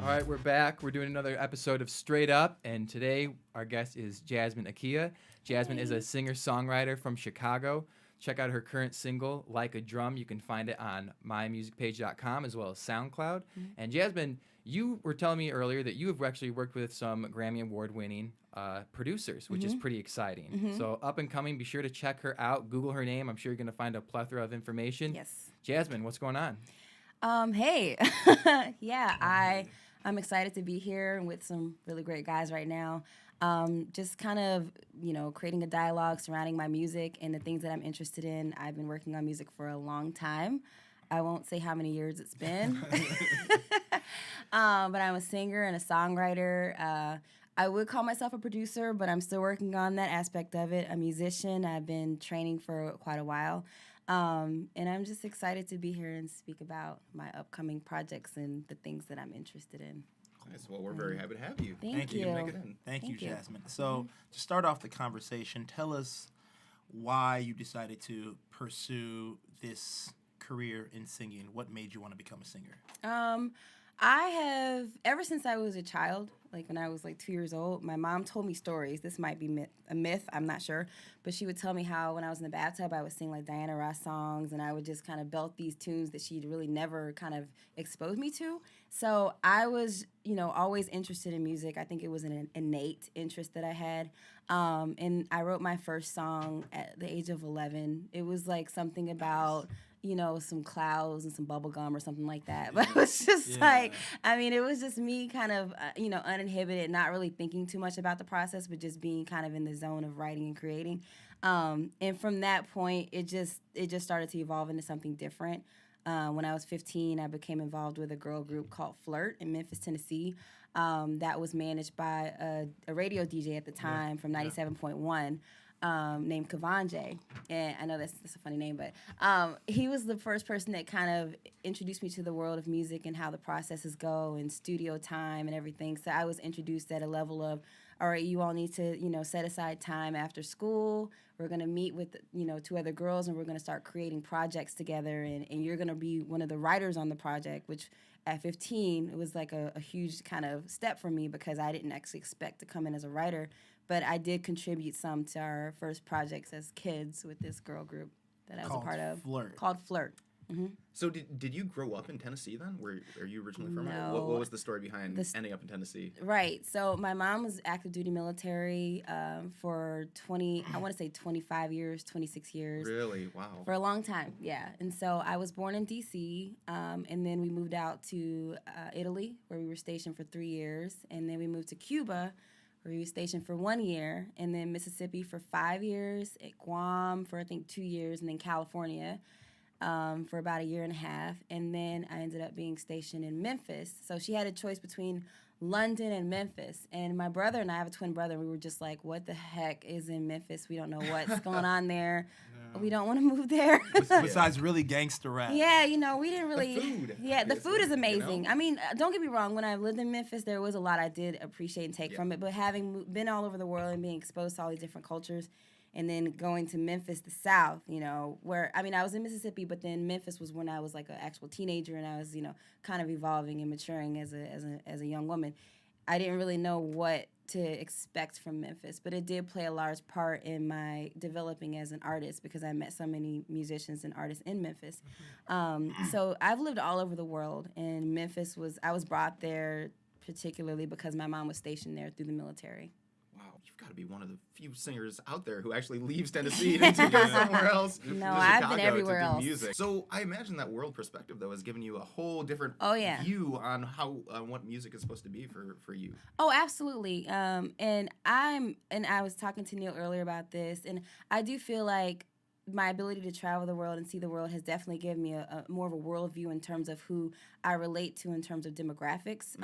All right, we're back. We're doing another episode of Str8, and today our guest is Jazmin Akea. Jazmin is a singer-songwriter from Chicago. Check out her current single, Like a Drum. You can find it on mymusicpage.com as well as SoundCloud. And Jazmin, you were telling me earlier that you have actually worked with some Grammy Award-winning producers, which is pretty exciting. So up and coming, be sure to check her out. Google her name. I'm sure you're going to find a plethora of information. Yes. Jazmin, what's going on? Hey. I'm excited to be here with some really great guys right now. Just kind of, creating a dialogue surrounding my music and the things that I'm interested in. I've been working on music for a long time. I won't say how many years it's been. But I'm a singer and a songwriter. I would call myself a producer, but I'm still working on that aspect of it. A musician. I've been training for quite a while. And I'm just excited to be here and speak about my upcoming projects and the things that I'm interested in. Nice. Well, we're very happy to have you. Thank you. Make it in. Thank you, Jazmin. So, to start off the conversation, tell us why you decided to pursue this career in singing. What made you want to become a singer? I have, ever since I was a child, like when I was like 2 years old, my mom told me stories. This might be a myth, I'm not sure. But she would tell me how when I was in the bathtub, I would sing like Diana Ross songs, and I would just kind of belt these tunes that she'd really never kind of exposed me to. So I was, always interested in music. I think it was an innate interest that I had. And I wrote my first song at the age of 11. It was like something about some clouds and some bubble gum or something like that. But it was just it was just me kind of, uninhibited, not really thinking too much about the process, but just being kind of in the zone of writing and creating. And from that point, it just started to evolve into something different. When I was 15, I became involved with a girl group called Flirt in Memphis, Tennessee. That was managed by a radio DJ at the time from 97.1. Named Kavanje, and I know that's a funny name, but he was the first person that kind of introduced me to the world of music and how the processes go and studio time and everything. So I was introduced at a level of, all right, you all need to, set aside time after school. We're going to meet with, 2 other girls, and we're going to start creating projects together, and you're going to be one of the writers on the project, which at 15, it was like a huge kind of step for me because I didn't actually expect to come in as a writer. But I did contribute some to our first projects as kids with this girl group that I was a part of. Called Flirt. Mm-hmm. So did you grow up in Tennessee then? Are you originally from? No. What was the story behind ending up in Tennessee? Right. So my mom was active duty military for 25 years, 26 years. Really? Wow. For a long time, yeah. And so I was born in D.C., and then we moved out to Italy, where we were stationed for 3 years. And then we moved to Cuba, where we were stationed for 1 year, and then Mississippi for 5 years, at Guam for, I think, 2 years, and then California for about 1.5 years. And then I ended up being stationed in Memphis. So she had a choice between London and Memphis. And my brother and I have a twin brother, and we were just like, what the heck is in Memphis? We don't know what's going on there. No. We don't want to move there. Besides really gangster rap. Yeah, we didn't really. The food. Yeah, the food is amazing. I mean, don't get me wrong. When I lived in Memphis, there was a lot I did appreciate and take from it. But having been all over the world and being exposed to all these different cultures, and then going to Memphis, the South, where, I was in Mississippi, but then Memphis was when I was like an actual teenager, and I was, kind of evolving and maturing as a young woman. I didn't really know what to expect from Memphis, but it did play a large part in my developing as an artist because I met so many musicians and artists in Memphis. So I've lived all over the world, and Memphis I was brought there particularly because my mom was stationed there through the military. Wow, you've got to be one of the few singers out there who actually leaves Tennessee to go somewhere else. No, I've been everywhere else. Music. So I imagine that world perspective, though, has given you a whole different view on how what music is supposed to be for you. Oh, absolutely. And I was talking to Neil earlier about this, and I do feel like my ability to travel the world and see the world has definitely given me a more of a worldview in terms of who I relate to in terms of demographics.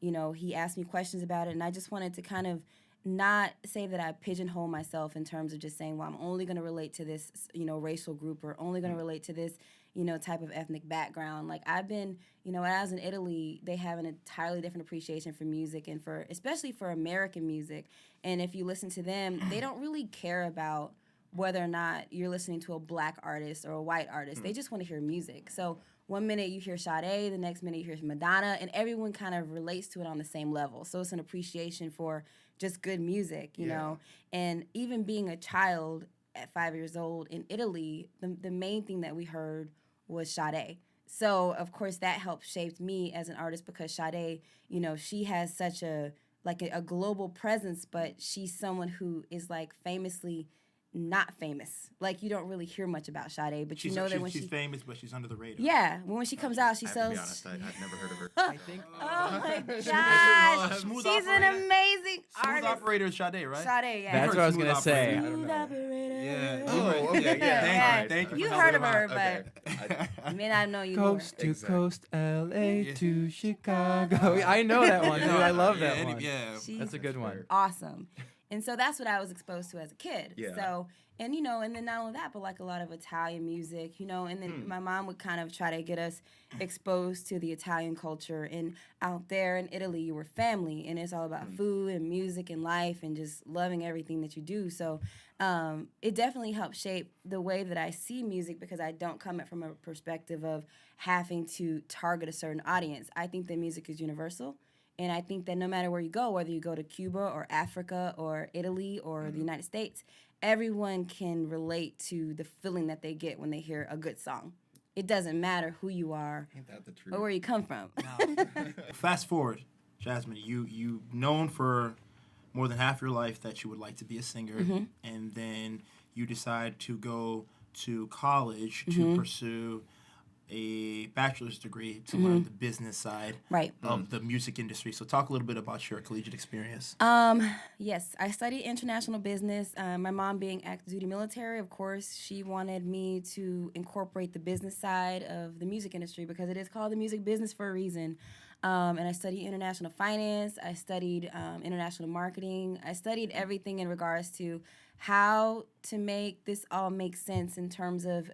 He asked me questions about it, and I just wanted to kind of not say that I pigeonhole myself in terms of just saying, well, I'm only going to relate to this, racial group, or only going to relate to this, type of ethnic background. Like I've been, when I was in Italy, they have an entirely different appreciation for music and especially for American music. And if you listen to them, they don't really care about whether or not you're listening to a black artist or a white artist. They just want to hear music. So one minute you hear Sade, the next minute you hear Madonna, and everyone kind of relates to it on the same level. So it's an appreciation for just good music, you know. And even being a child at 5 years old in Italy, the main thing that we heard was Sade. So, of course, that helped shape me as an artist because Sade, you know, she has such a global presence, but she's someone who is, like, famously not famous. Like, you don't really hear much about Sade, but you know that when she's famous, but she's under the radar. Yeah, when she comes out, she I have sells... to be honest, I've never heard of her. I think. Oh my gosh, Smooth she's an operator. amazing Smooth artist. operator is Sade, right? Sade, yeah. That's what I was gonna say. Smooth operator. Yeah. Oh, okay, yeah. Thank you. You for heard helping of her, out. but you may not know you Coast to Exactly. coast, LA Yeah. to Chicago. I know that one, dude. I love that one. Yeah. She's That's a good one. awesome. And so that's what I was exposed to as a kid. Yeah. So, and you know, and then not only that, but like a lot of Italian music, you know, and then my mom would kind of try to get us exposed to the Italian culture. And out there in Italy, you were family, and it's all about food and music and life and just loving everything that you do. So it definitely helped shape the way that I see music because I don't come at from a perspective of having to target a certain audience. I think that music is universal. And I think that no matter where you go, whether you go to Cuba or Africa or Italy or the United States, everyone can relate to the feeling that they get when they hear a good song. It doesn't matter who you are Ain't that the truth? or where you come from. Fast forward, Jazmin, you've known for more than half your life that you would like to be a singer, and then you decide to go to college to pursue a bachelor's degree to learn the business side Right. of the music industry. So talk a little bit about your collegiate experience. Yes, I studied international business. My mom being active duty military, of course, she wanted me to incorporate the business side of the music industry because it is called the music business for a reason. And I studied international finance. I studied international marketing. I studied everything in regards to how to make this all make sense in terms of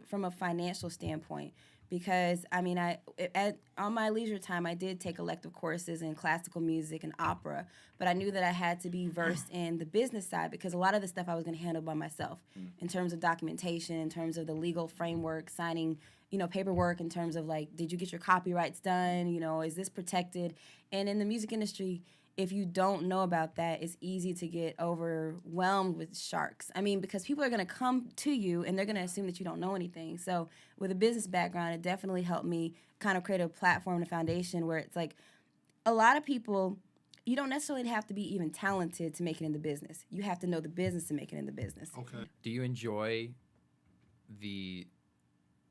from a financial standpoint. Because, I mean, on my leisure time, I did take elective courses in classical music and opera, but I knew that I had to be versed in the business side because a lot of the stuff I was going to handle by myself in terms of documentation, in terms of the legal framework, signing, you know, paperwork, in terms of, like, did you get your copyrights done? You know, is this protected? And in the music industry, if you don't know about that, it's easy to get overwhelmed with sharks. I mean, because people are going to come to you and they're going to assume that you don't know anything. So with a business background, it definitely helped me kind of create a platform and a foundation where it's like a lot of people, you don't necessarily have to be even talented to make it in the business. You have to know the business to make it in the business. Okay. Do you enjoy the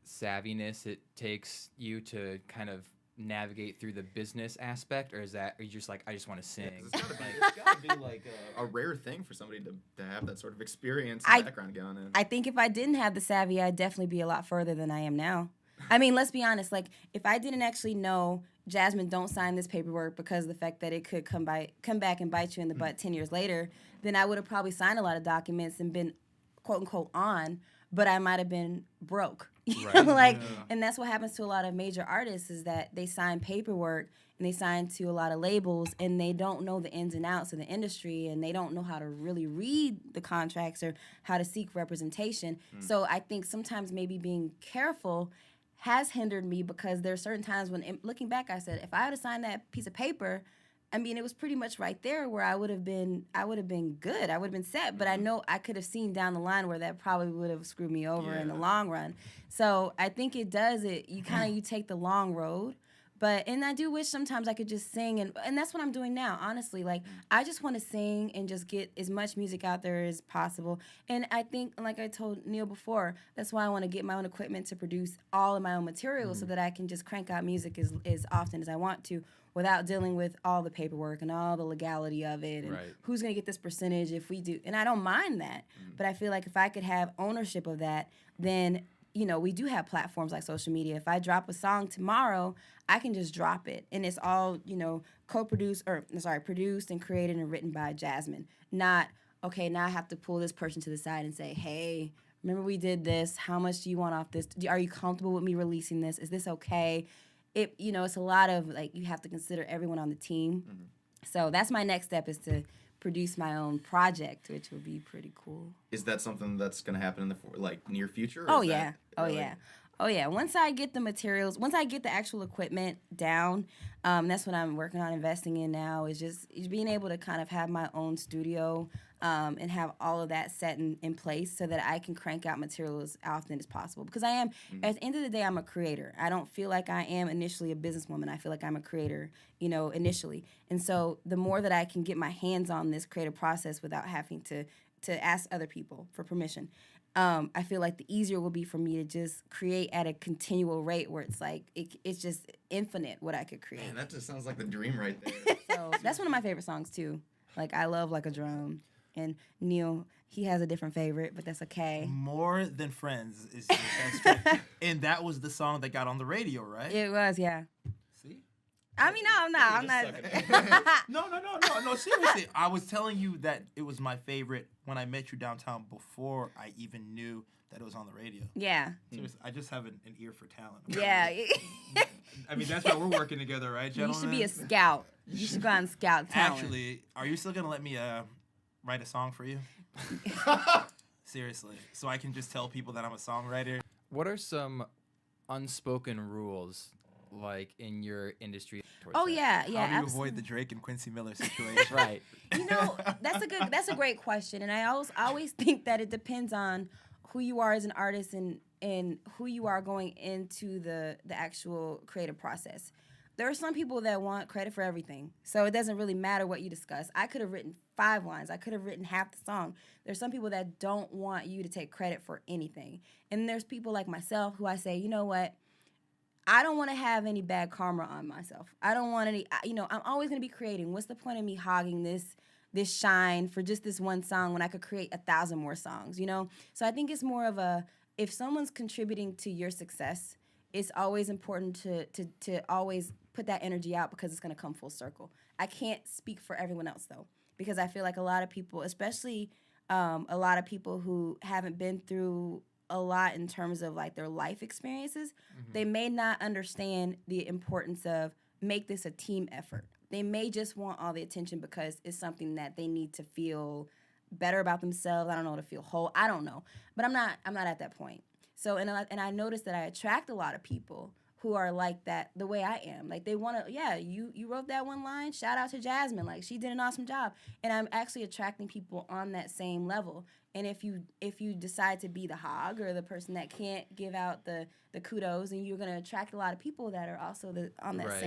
savviness it takes you to kind of navigate through the business aspect, or are you just like, I just want to sing? It's gotta be like a rare thing for somebody to have that sort of experience and background going in. I think if I didn't have the savvy, I'd definitely be a lot further than I am now. I mean, let's be honest. Like, if I didn't actually know, Jazmin, don't sign this paperwork because of the fact that it could come back and bite you in the butt 10 years later, then I would have probably signed a lot of documents and been, quote unquote, on, but I might have been broke. You know, like, and that's what happens to a lot of major artists is that they sign paperwork and they sign to a lot of labels and they don't know the ins and outs of the industry and they don't know how to really read the contracts or how to seek representation. So I think sometimes maybe being careful has hindered me because there are certain times when, looking back, I said, if I had signed that piece of paper, I mean, it was pretty much right there where I would have been good. I would have been set. But I know I could have seen down the line where that probably would have screwed me over in the long run. So I think it does it. You take the long road. And I do wish sometimes I could just sing. And that's what I'm doing now, honestly. Like, I just want to sing and just get as much music out there as possible. And I think, like I told Neil before, that's why I want to get my own equipment to produce all of my own material so that I can just crank out music as often as I want to, without dealing with all the paperwork and all the legality of it and who's going to get this percentage if we do. And I don't mind that. But I feel like if I could have ownership of that, then, you know, we do have platforms like social media. If I drop a song tomorrow, I can just drop it. And it's all, you know, produced and created and written by Jazmin. Not, okay, now I have to pull this person to the side and say, hey, remember we did this. How much do you want off this? Are you comfortable with me releasing this? Is this okay? It's a lot of, like, you have to consider everyone on the team. So that's my next step, is to produce my own project, which would be pretty cool. Is that something that's going to happen in the near future? Oh yeah. Oh yeah, once I get the materials, once I get the actual equipment down, that's what I'm working on investing in now. Is just being able to kind of have my own studio and have all of that set in place so that I can crank out material as often as possible. Because I am, at the end of the day, I'm a creator. I don't feel like I am initially a businesswoman. I feel like I'm a creator, initially. And so the more that I can get my hands on this creative process without having to ask other people for permission, I feel like the easier it will be for me to just create at a continual rate where it's like it's just infinite what I could create. Man, that just sounds like the dream right there. So that's one of my favorite songs too. Like I love Like a Drum, and Neil, he has a different favorite, but that's okay. More Than Friends is your best track. And that was the song that got on the radio, right? It was, yeah. See? I mean, no, I'm not. No, seriously. I was telling you that it was my favorite when I met you downtown before I even knew that it was on the radio. Yeah. Seriously, I just have an ear for talent. Yeah. I mean, that's why we're working together, right, You gentlemen? should be a scout. You should go out and scout talent. Actually, are you still going to let me write a song for you? Seriously. So I can just tell people that I'm a songwriter. What are some unspoken rules like in your industry? Oh yeah, How do you absolutely. avoid the Drake and Quincy Miller situation? Right. That's a great question, and I always think that it depends on who you are as an artist and who you are going into the actual creative process. There are some people that want credit for everything, so it doesn't really matter what you discuss. I could have written 5 lines. I could have written half the song. There's some people that don't want you to take credit for anything, and there's people like myself who I say, you know what? I don't want to have any bad karma on myself. I don't want any, I'm always going to be creating. What's the point of me hogging this shine for just this one song when I could create 1,000 more songs, So I think it's more of if someone's contributing to your success, it's always important to always put that energy out because it's going to come full circle. I can't speak for everyone else, though, because I feel like a lot of people, especially a lot of people who haven't been through a lot in terms of like their life experiences, they may not understand the importance of make this a team effort. They may just want all the attention because it's something that they need to feel better about themselves. I don't know, to feel whole. I don't know, but I'm not at that point. So and I noticed that I attract a lot of people who are like that the way I am. Like they want to, you wrote that one line. Shout out to Jasmine. Like she did an awesome job. And I'm actually attracting people on that same level. And if you decide to be the hog or the person that can't give out the kudos, then you're gonna attract a lot of people that are also on that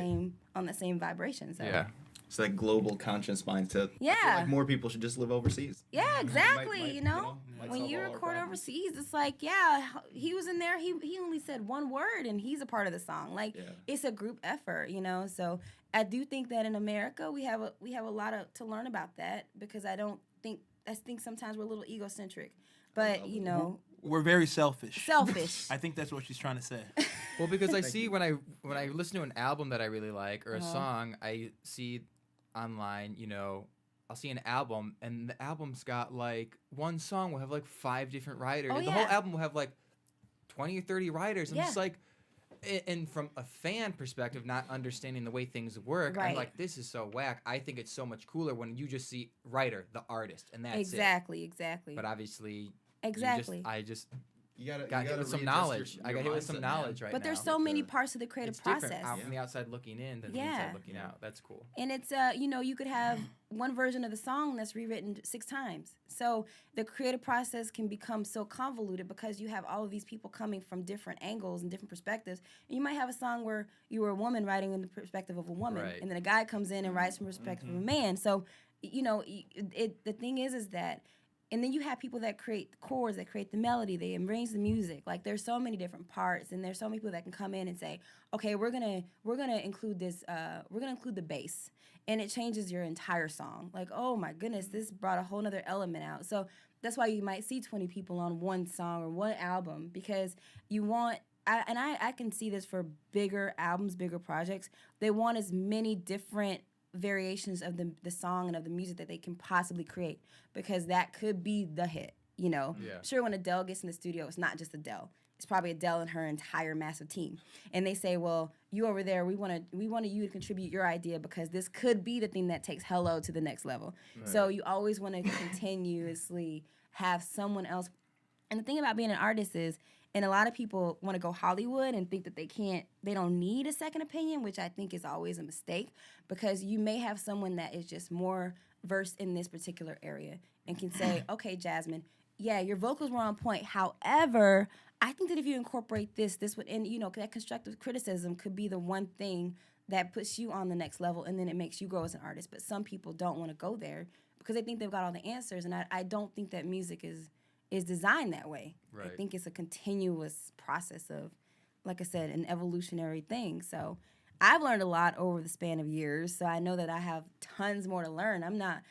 same vibration. So. Yeah. It's that global conscious mindset. Yeah. I feel like more people should just live overseas. Yeah, exactly. Might When solve you all our record problems. overseas, it's like, yeah, he was in there. He only said one word, and he's a part of the song. Like it's a group effort, So I do think that in America we have a lot to learn about that because I think sometimes we're a little egocentric, but We're very selfish. selfish. I think that's what she's trying to say. Well, because I see when I listen to an album that I really like or a song, I see online, I'll see an album and the album's got like one song will have like 5 different writers. Oh, The whole album will have like 20 or 30 writers. I'm just like, and from a fan perspective, not understanding the way things work, I'm like, this is so whack. I think it's so much cooler when you just see writer, the artist, and that's Exactly. But obviously, You gotta got hit with some readjust knowledge. your I got hit with some mindset, knowledge man. right But now. there's so many parts of the creative it's different process. out from the outside looking in than the inside looking out. That's cool. And it's you could have one version of the song that's rewritten 6 times. So the creative process can become so convoluted because you have all of these people coming from different angles and different perspectives. And you might have a song where you were a woman writing in the perspective of a woman, and then a guy comes in and writes from the perspective of a man. So the thing is that. And then you have people that create chords, that create the melody, they arrange the music. Like there's so many different parts, and there's so many people that can come in and say, okay, we're gonna include this, we're gonna include the bass, and it changes your entire song. Like, oh my goodness, this brought a whole nother element out. So that's why you might see 20 people on one song or one album because you want. I can see this for bigger albums, bigger projects. They want as many different variations of the song and of the music that they can possibly create because that could be the hit, Sure, when Adele gets in the studio, it's not just Adele. It's probably Adele and her entire massive team. And they say, well, you over there, we wanted you to contribute your idea because this could be the thing that takes Hello to the next level. Right. So you always want to continuously have someone else And the thing about being an artist is, and a lot of people want to go Hollywood and think that they don't need a second opinion, which I think is always a mistake, because you may have someone that is just more versed in this particular area and can say, okay, Jazmin, yeah, your vocals were on point. However, I think that if you incorporate this would, and that constructive criticism could be the one thing that puts you on the next level, and then it makes you grow as an artist. But some people don't want to go there because they think they've got all the answers, and I don't think that music is designed that way. Right. I think it's a continuous process of, like I said, an evolutionary thing. So I've learned a lot over the span of years, so I know that I have tons more to learn. I'm not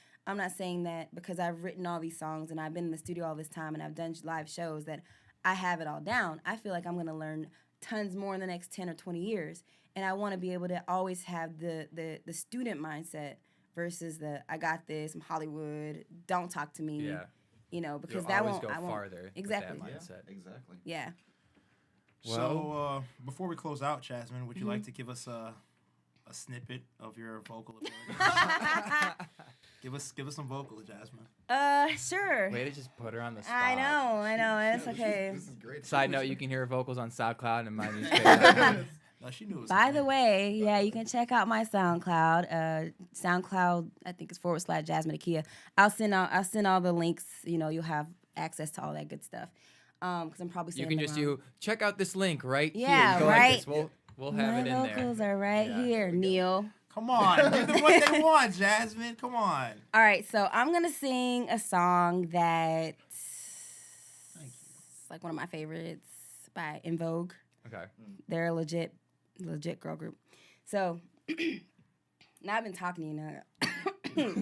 saying that because I've written all these songs and I've been in the studio all this time and I've done live shows that I have it all down. I feel like I'm going to learn tons more in the next 10 or 20 years, and I want to be able to always have the student mindset versus the I got this, I'm Hollywood, don't talk to me. Yeah. Because You'll that always won't. go I won't. farther. Exactly. With that mindset. Yeah, exactly. Yeah. So before we close out, Jazmin, would you like to give us a snippet of your vocal ability? give us some vocals, Jazmin. Sure. Way to just put her on the spot. I know. It's okay. This is great. Side note, you can hear her vocals on SoundCloud and my newspaper. No, she knew it was By coming. the way, yeah, you can check out my SoundCloud. SoundCloud, I think it's / Jazmin Akea. I'll send all the links. You'll have access to all that good stuff. Because I'm probably saying You can just check out this link right Yeah, here. Go right. Like this. We'll have my it in there. vocals are right Yeah. here, Neil. Come on, give them what they want, Jazmin. Come on. All right, so I'm gonna sing a song that's like one of my favorites by In Vogue. Okay. They're a legit girl group. So now I've been talking to you now.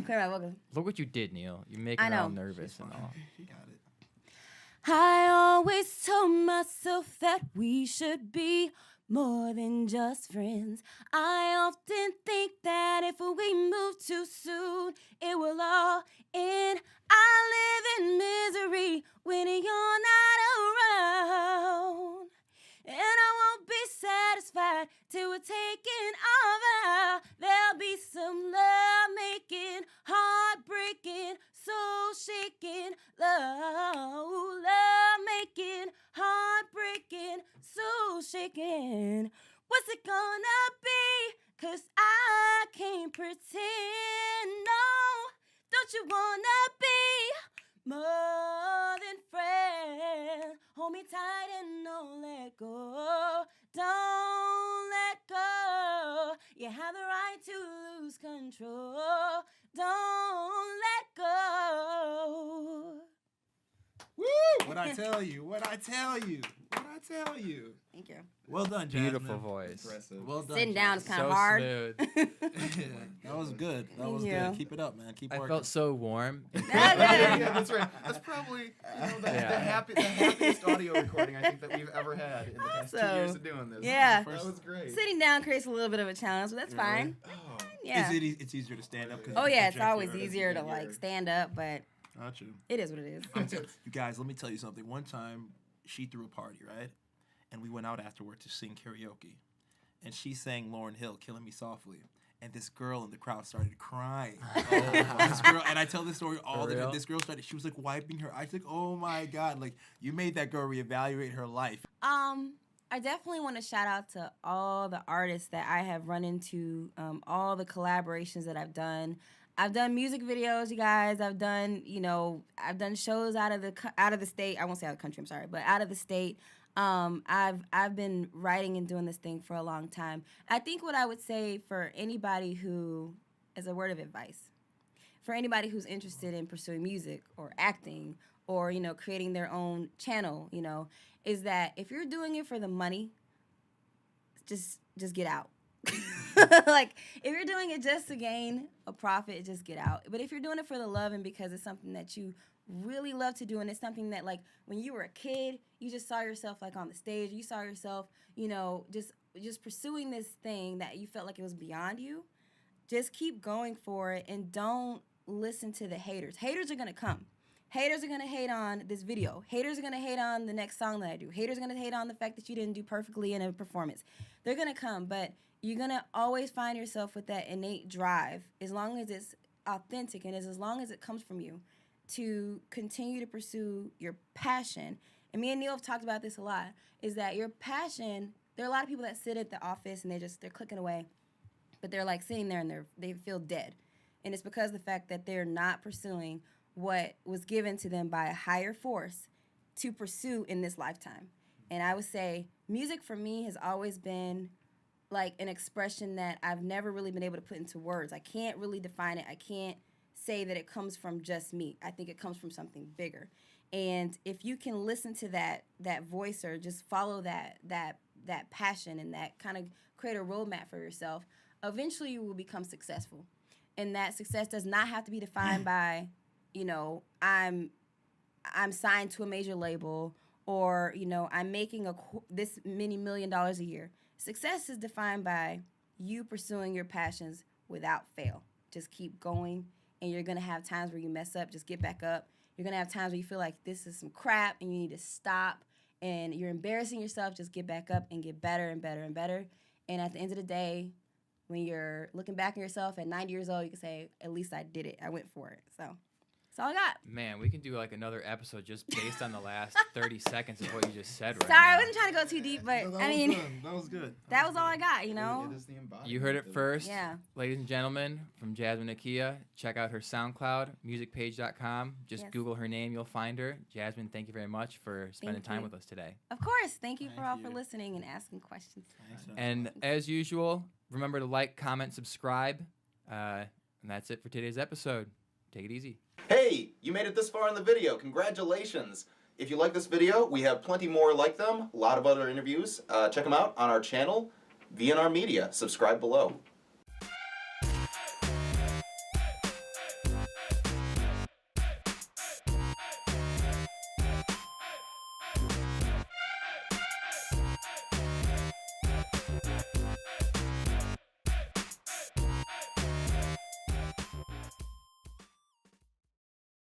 Clear my vocals. Look what you did, Neil. You're making I her all know. nervous and all. She got it. I always told myself that we should be more than just friends. I often think that if we move too soon, it will all end. I live in misery when you're not around. And I won't be satisfied till we're taking our vow. There'll be some love making, heartbreaking, soul shaking, love making, heartbreaking, soul shaking. What's it gonna be? 'Cause I can't pretend, no. Don't you wanna be more than friends? Hold me tight and don't let go. Don't let go. You have the right to lose control. Don't let go. Woo! What'd I tell you? What'd I tell you? Thank you. Well done, Jazmin. Beautiful voice. Impressive. Well done. Sitting down is kind of So hard. smooth. That was good. That was Yeah. good. Keep it up, man. Keep I working. felt so warm. Yeah, that's right. That's probably the Yeah. happiest audio recording I think that we've ever had in the past 2 years of doing this. Yeah. That was great. Sitting down creates a little bit of a challenge, but that's fine. Oh, Yeah. It's easier to stand up. 'cause Oh you yeah, it's project always your- easier to like stand up, but Not you. it is what it is. You guys, let me tell you something. One time, she threw a party, right? And we went out afterward to sing karaoke. And she sang Lauryn Hill, Killing Me Softly. And this girl in the crowd started crying. This girl, and I tell this story all the time. real? This girl she was like wiping her eyes. Like, oh my God, like you made that girl reevaluate her life. I definitely want to shout out to all the artists that I have run into, all the collaborations that I've done. I've done music videos, you guys. I've done shows out of the state. I won't say out of the country, I'm sorry, but out of the state. I've been writing and doing this thing for a long time. I think what I would say for anybody who, as a word of advice, for anybody who's interested in pursuing music or acting or, creating their own channel, is that if you're doing it for the money, just get out. Like, if you're doing it just to gain a profit, just get out. But if you're doing it for the love and because it's something that you really love to do and it's something that, like, when you were a kid, you just saw yourself, like, on the stage, you saw yourself, just pursuing this thing that you felt like it was beyond you, just keep going for it and don't listen to the haters. Haters are going to come. Haters are going to hate on this video. Haters are going to hate on the next song that I do. Haters are going to hate on the fact that you didn't do perfectly in a performance. They're going to come, but you're going to always find yourself with that innate drive as long as it's authentic and as long as it comes from you. to continue to pursue your passion, and me and Neil have talked about this a lot, is that your passion, there are a lot of people that sit at the office and they're clicking away, but they're like sitting there and they feel dead. And it's because of the fact that they're not pursuing what was given to them by a higher force to pursue in this lifetime. And I would say music for me has always been like an expression that I've never really been able to put into words. I can't really define it. I can't say that it comes from just me. I think it comes from something bigger. And if you can listen to that voice or just follow that passion and that kind of create a roadmap for yourself, eventually you will become successful. And that success does not have to be defined by, you know, I'm signed to a major label, or, you know, I'm making this many $1 million a year. Success is defined by you pursuing your passions without fail. Just keep going, and you're going to have times where you mess up. Just get back up. You're going to have times where you feel like this is some crap and you need to stop, and you're embarrassing yourself. Just get back up and get better and better and better. And at the end of the day, when you're looking back at yourself at 90 years old, you can say, at least I did it. I went for it. So that's all I got. Man, we can do like another episode just based on the last 30 seconds of what you just said right Sorry, now. I wasn't trying to go too deep, but No, I mean, that was good. that was all I got, you know? It is the embodiment You heard it of first, Yeah. ladies and gentlemen, from Jazmin Akea. Check out her SoundCloud, musicpage.com. Just Yes. Google her name, you'll find her. Jasmine, thank you very much for spending Thank time you. with us today. Of course. Thank you for Thank all for you. listening and asking questions. And as usual, remember to like, comment, subscribe. And that's it for today's episode. Take it easy. Hey, you made it this far in the video. Congratulations. If you like this video, we have plenty more like them. A lot of other interviews. Check them out on our channel, VNR Media. Subscribe below.